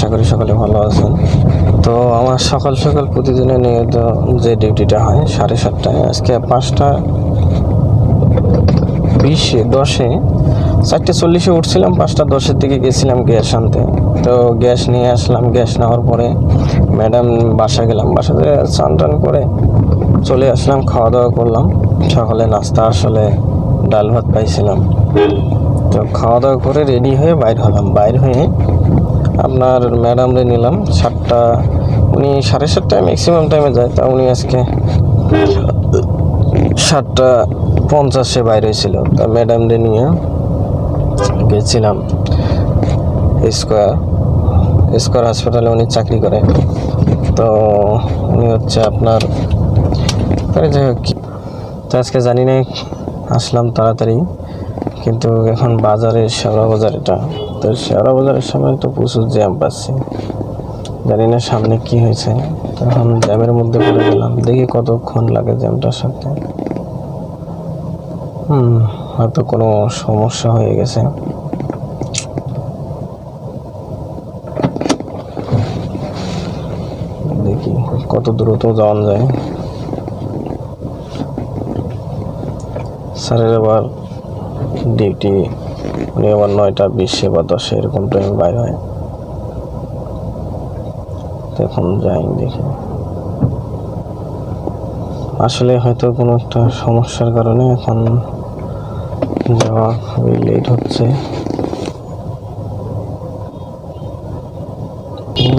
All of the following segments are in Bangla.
আশা করি সকলে ভালো আছেন। তো আমার সকাল সকাল প্রতিদিনের নিয়মিত যে ডিউটিটা হয় 7:30টায়, আজকে 5:20-10-এ 4:40-এ উঠছিলাম, 5:10-এর দিকে গেছিলাম গ্যাস আনতে। তো গ্যাস নিয়ে আসলাম, গ্যাস নেওয়ার পরে ম্যাডাম বাসা গেলাম, বাসাতে স্নান টান করে চলে আসলাম, খাওয়া দাওয়া করলাম। সকালে নাস্তা আসলে ডাল ভাত পাইছিলাম। তো খাওয়া দাওয়া করে রেডি হয়ে বাইর হলাম। বাইর হয়ে আপনার ম্যাডামরে নিলাম 7টা, উনি 7:30টায় ম্যাক্সিমাম টাইমে যায়, তা উনি আজকে 7:50-এ বাইর হয়েছিল। তা ম্যাডামরে নিয়ে গেছিলাম স্কয়ার হাসপাতালে, উনি চাকরি করে। তো উনি হচ্ছে আপনার যাই হোক, তো আজকে জানি না আসলাম তাড়াতাড়ি, কিন্তু এখন বাজারের শেওড়া বাজার, এটা তো শেওড়া বাজারের সময় তো প্রচুর জ্যাম পাচ্ছি, জানি না সামনে কি হয়েছে। তখন জ্যামের মধ্যে পড়ে গেলাম, দেখি কতক্ষণ লাগে জ্যামটার সাথে। হয়তো কোনো সমস্যা হয়ে গেছে। দেখি কত দ্রুত যাওয়া যায়। স্যারের আবার ডিউটি, উনি আবার 9:20 বা 10 এরকম টাইমে বাইর হয়। এখন যাই দেখি, আসলে হয়তো কোনো একটা সমস্যার কারণে এখন যাওয়া খুবই লেট হচ্ছে।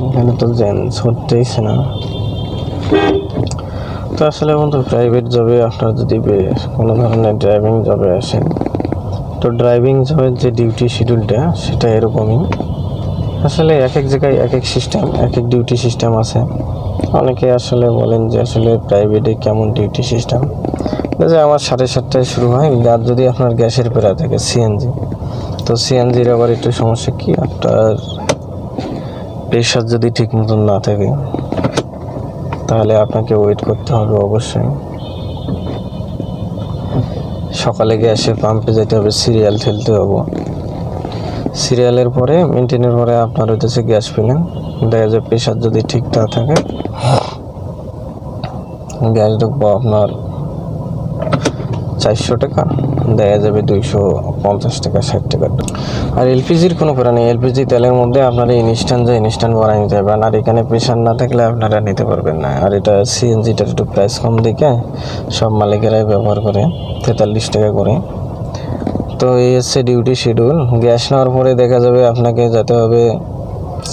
এখানে তো জ্যাম হতেইছে না। তো আসলে বন্ধু, প্রাইভেট জবে আপনার যদি কোনো ধরনের ড্রাইভিং জবে আসেন, তো ড্রাইভিং জবের যে ডিউটি শিডিউলটা সেটা এরকমই। আসলে এক এক জায়গায় এক এক সিস্টেম, এক এক ডিউটি সিস্টেম আছে। অনেকে আসলে বলেন যে আসলে প্রাইভেটে কেমন ডিউটি সিস্টেম। যে আমার 7:30টায় শুরু হয়, আর যদি আপনার গ্যাসের পেরা থাকে সিএনজি, তো সিএনজির আবার একটু সমস্যা কি, আপনার প্রেশার যদি ঠিক মতন না থাকে তাহলে আপনাকে ওয়েট করতে হবে অবশ্যই। সকালে গ্যাসে পাম্পে যেতে হবে, সিরিয়াল ঠেলতে হবে, সিরিয়ালের পরে মেনটেনের পরে আপনার হইতেছে গ্যাস ফিলিং। দেখা যায় প্রেশার যদি ঠিক না থাকে, গ্যাস ঢুকবো আপনার 400 টাকা, দেখা যাবে 250 টাকা, 60 টাকা। আর এলপিজির কোনো প্যারা নেই, এলপিজি তেলের মধ্যে আপনারা ইনস্ট্যান্ট ভরাই নিতে পারবেন। আর এখানে প্রেশার না থাকলে আপনারা নিতে পারবেন না। আর এটা সিএনজিটার একটু প্রাইস কম দেখে সব মালিকেরাই ব্যবহার করে, 43 টাকা করে। তো এই হচ্ছে ডিউটি শিডিউল। গ্যাস নেওয়ার পরে দেখা যাবে আপনাকে যেতে হবে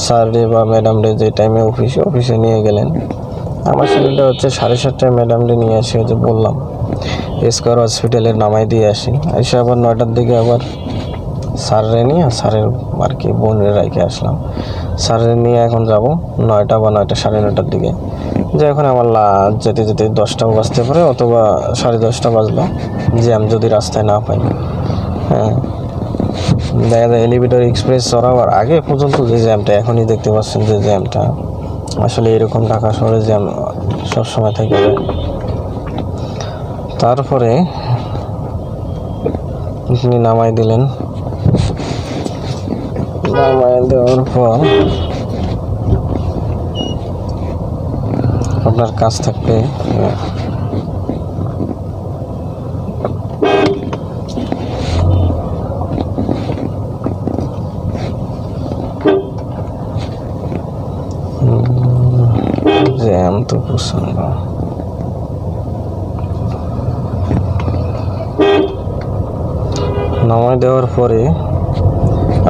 স্যাররে বা ম্যাডামরে, যে টাইমে অফিসে নিয়ে গেলেন। আমার শিডিউলটা হচ্ছে 7:30টায় ম্যাডামরে নিয়ে আসি, যে বললাম স্কয়ার হসপিটালের নামাই দিয়ে আসি, এসে আবার 9টার দিকে আবার স্যাররে নিয়ে স্যারের আর কি বোনের রাইখে আসলাম। স্যারের নিয়ে এখন যাব 9টা বা 9টা, 9:30টার দিকে। যে এখন আমার যেতে যেতে 10টা বাজতে পারে, অথবা 10:30 বাজলো, জ্যাম যদি রাস্তায় না পাই। হ্যাঁ, দেখা যায় এলিভেটর এক্সপ্রেস চড়াবার আগে পর্যন্ত যে জ্যামটা, এখনই দেখতে পাচ্ছেন যে জ্যামটা, আসলে এরকম ঢাকা শহরে জ্যাম সবসময় থেকে যায়। তারপরে আপনি নামাই দিলেন, নামাই দেওয়ার পর আপনার কাজ থাকবে জ্যাম তো প্রচন্ড। নামাই দেওয়ার পরে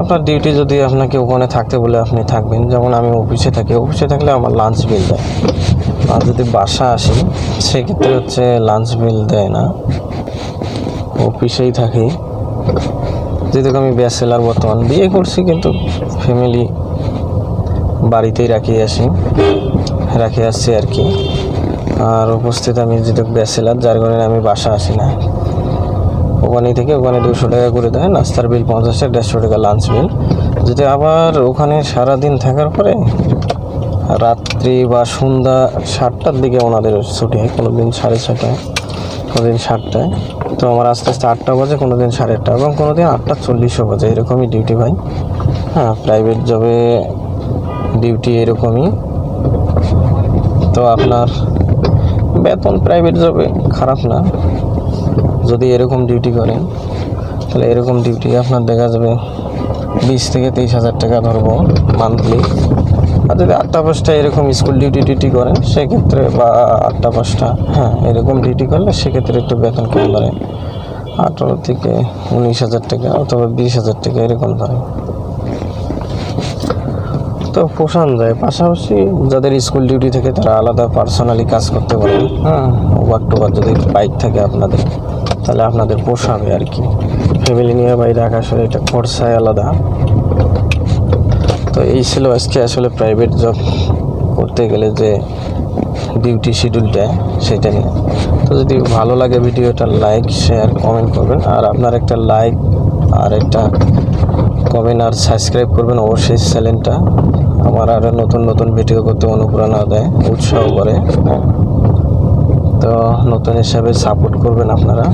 আপনার ডিউটি যদি আপনাকে ওখানে থাকতে বলে আপনি থাকবেন। যেমন আমি অফিসে থাকি, অফিসে থাকলে আমার লাঞ্চ বিল দেয়। আর যদি বাসা আসি সেক্ষেত্রে হচ্ছে লাঞ্চ বিল দেয় না, অফিসেই থাকি। যেহেতু আমি ব্যাচেলার, বর্তমান বিয়ে করছি, কিন্তু ফ্যামিলি বাড়িতেই রাখি আসছি আর কি। আর উপস্থিত আমি যেহেতু ব্যাচেলার, যার কারণে আমি বাসা আসি না। ওখানে 200 টাকা করে দেয়, নাস্তার বিল 50 টাকা, 150 টাকা লাঞ্চ বিল। যদি আবার ওখানে সারাদিন থাকার পরে রাত্রি বা সন্ধ্যা 7টার দিকে ওনাদের ছুটি হয়, কোনো দিন 6:30টায়, কোনো দিন 7টায়। তো আমার আস্তে আস্তে 8টা বাজে, কোনো দিন 8:30, এবং কোনো দিন 8:40 বাজে, এরকমই ডিউটি ভাই। হ্যাঁ, প্রাইভেট জবে ডিউটি এরকমই। তো আপনার বেতন প্রাইভেট জবে খারাপ না, যদি এরকম ডিউটি করেন তাহলে এরকম ডিউটি আপনার দেখা যাবে 20 থেকে 23,000 টাকা ধরবো মান্থলি। আর যদি 8টা-5টা এরকম স্কুল ডিউটি করেন সেক্ষেত্রে, বা 8টা-5টা হ্যাঁ এরকম ডিউটি করলে সেক্ষেত্রে একটু বেতন কম ধরে, 18 থেকে 19,000 টাকা অথবা 20,000 টাকা এরকম ধরে। তো পোষান যায়। পাশাপাশি যাদের স্কুল ডিউটি থাকে তারা আলাদা পার্সোনালি কাজ করতে পারেন। হ্যাঁ, ওভার টোভার যদি বাইক থাকে আপনাদের তাহলে আপনাদের পোষাবে আর কি। ফ্যামিলি নিয়ে বাইরে আসলে এটা খরচায় আলাদা। তো এই ছিল আজকে আসলে প্রাইভেট জব করতে গেলে যে ডিউটি শিডিউলটা সেটা নিয়ে। তো যদি ভালো লাগে ভিডিওটা লাইক শেয়ার কমেন্ট করবেন, আর আপনার একটা লাইক আর একটা কমেন্ট আর সাবস্ক্রাইব করবেন অবশ্যই। চ্যানেলটা আমার আরও নতুন নতুন ভিডিও করতে অনুপ্রেরণা দেয়, উৎসাহ করে। তো নতুন হিসাবে সাপোর্ট করবেন আপনারা।